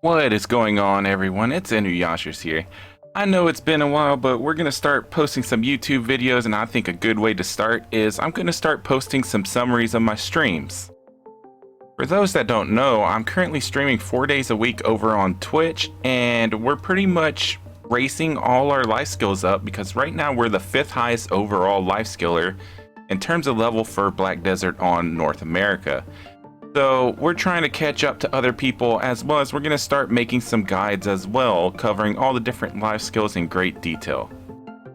What is going on, everyone? It's Inuyasha's here. I know it's been a while, but we're going to start posting some YouTube videos, and I think a good way to start is I'm going to start posting some summaries of my streams. For those that don't know, I'm currently streaming 4 days a week over on Twitch, and we're pretty much racing all our life skills up because right now we're the 5th highest overall life skiller in terms of level for Black Desert on North America. So we're trying to catch up to other people, as well as we're going to start making some guides as well, covering all the different life skills in great detail.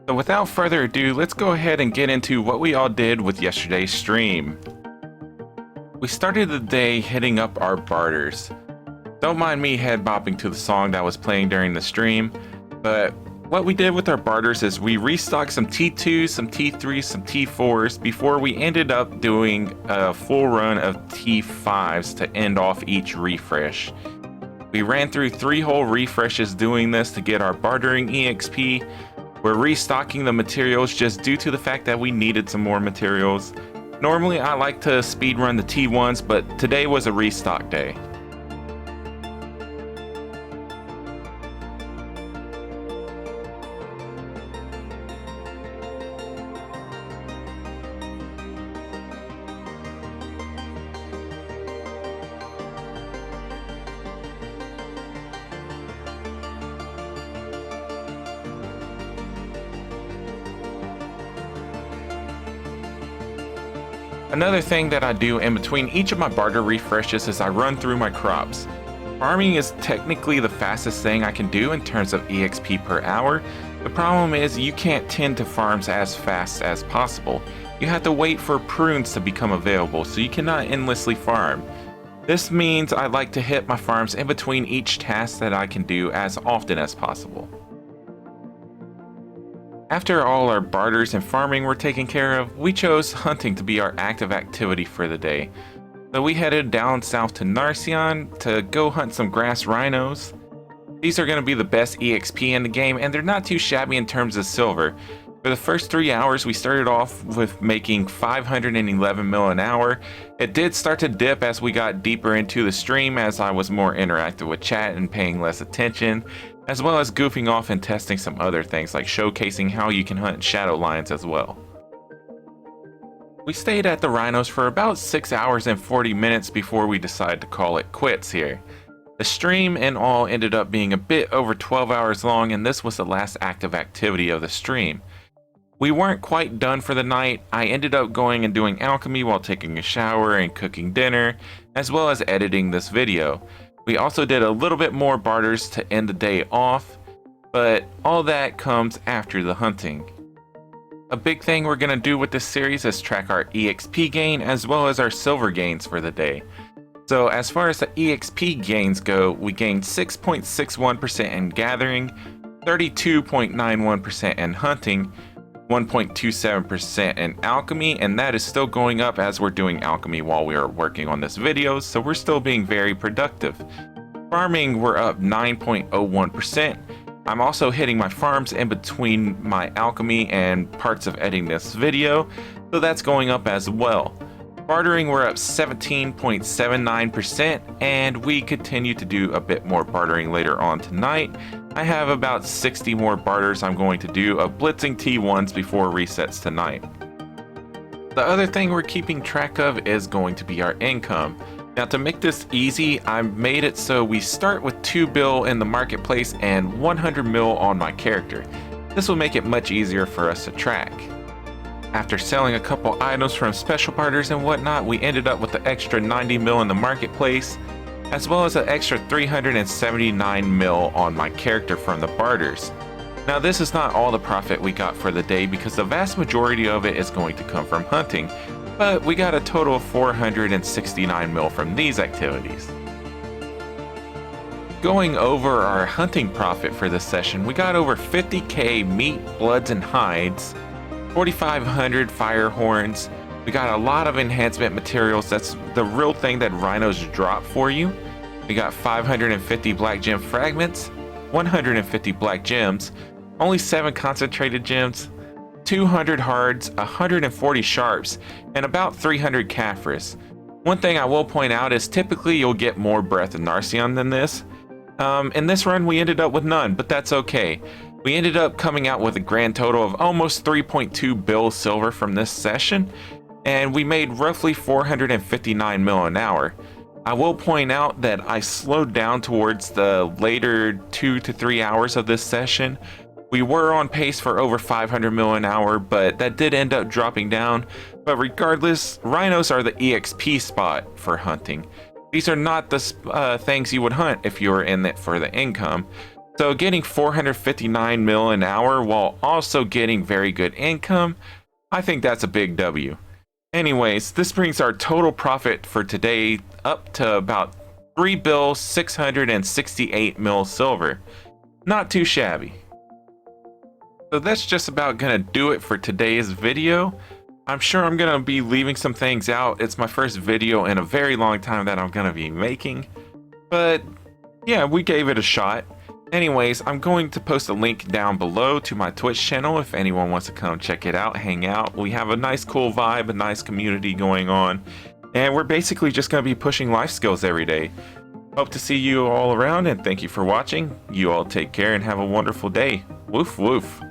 So without further ado, let's go ahead and get into what we all did with yesterday's stream. We started the day hitting up our barters. Don't mind me head bopping to the song that was playing during the stream, but what we did with our barters is we restocked some T2s, some T3s, some T4s before we ended up doing a full run of T5s to end off each refresh. We ran through 3 whole refreshes doing this to get our bartering EXP. We're restocking the materials just due to the fact that we needed some more materials. Normally I like to speedrun the T1s, but today was a restock day. Another thing that I do in between each of my barter refreshes is I run through my crops. Farming is technically the fastest thing I can do in terms of EXP per hour. The problem is you can't tend to farms as fast as possible. You have to wait for prunes to become available, so you cannot endlessly farm. This means I like to hit my farms in between each task that I can do as often as possible. After all our barters and farming were taken care of, we chose hunting to be our active activity for the day. So we headed down south to Narcion to go hunt some grass rhinos. These are going to be the best EXP in the game, and they're not too shabby in terms of silver. For the first 3 hours, we started off with making 511 mil an hour. It did start to dip as we got deeper into the stream, as I was more interactive with chat and paying less attention, as well as goofing off and testing some other things like showcasing how you can hunt shadow lions as well. We stayed at the rhinos for about 6 hours and 40 minutes before we decided to call it quits here. The stream in all ended up being a bit over 12 hours long, and this was the last active activity of the stream. We weren't quite done for the night. I ended up going and doing alchemy while taking a shower and cooking dinner, as well as editing this video. We also did a little bit more barters to end the day off, but all that comes after the hunting. A big thing we're going to do with this series is track our EXP gain as well as our silver gains for the day. So as far as the EXP gains go, we gained 6.61% in gathering, 32.91% in hunting, 1.27% in alchemy, and that is still going up as we're doing alchemy while we are working on this video, so we're still being very productive. Farming, we're up 9.01%. I'm also hitting my farms in between my alchemy and parts of editing this video, so that's going up as well. Bartering, we're up 17.79%, and we continue to do a bit more bartering later on tonight. I have about 60 more barters I'm going to do of blitzing T1s before resets tonight. The other thing we're keeping track of is going to be our income. Now, to make this easy, I made it so we start with 2 bill in the marketplace and 100 mil on my character. This will make it much easier for us to track. After selling a couple items from special barters and whatnot, we ended up with the extra 90 mil in the marketplace, as well as an extra 379 mil on my character from the barters. Now, this is not all the profit we got for the day because the vast majority of it is going to come from hunting, but we got a total of 469 mil from these activities. Going over our hunting profit for this session, we got over 50k meat, bloods, and hides, 4,500 fire horns. We got a lot of enhancement materials. That's the real thing that rhinos drop for you. We got 550 black gem fragments, 150 black gems, only 7 concentrated gems, 200 hards, 140 sharps, and about 300 Caphras. One thing I will point out is typically you'll get more Breath of Narcion than this. In this run, we ended up with none, but that's okay. We ended up coming out with a grand total of almost 3.2 bill silver from this session, and we made roughly 459 mil an hour. I will point out that I slowed down towards the later 2 to 3 hours of this session. We were on pace for over 500 mil an hour, but that did end up dropping down. But regardless, rhinos are the EXP spot for hunting. These are not the things you would hunt if you were in it for the income. So getting 459 mil an hour while also getting very good income, I think that's a big W. Anyways, this brings our total profit for today up to about 3 bill 668 mil silver. Not too shabby. So that's just about gonna do it for today's video. I'm sure I'm gonna be leaving some things out. It's my first video in a very long time that I'm gonna be making. But yeah, we gave it a shot. Anyways, I'm going to post a link down below to my Twitch channel if anyone wants to come check it out, hang out. We have a nice cool vibe, a nice community going on, and we're basically just going to be pushing life skills every day. Hope to see you all around, and thank you for watching. You all take care and have a wonderful day. Woof woof.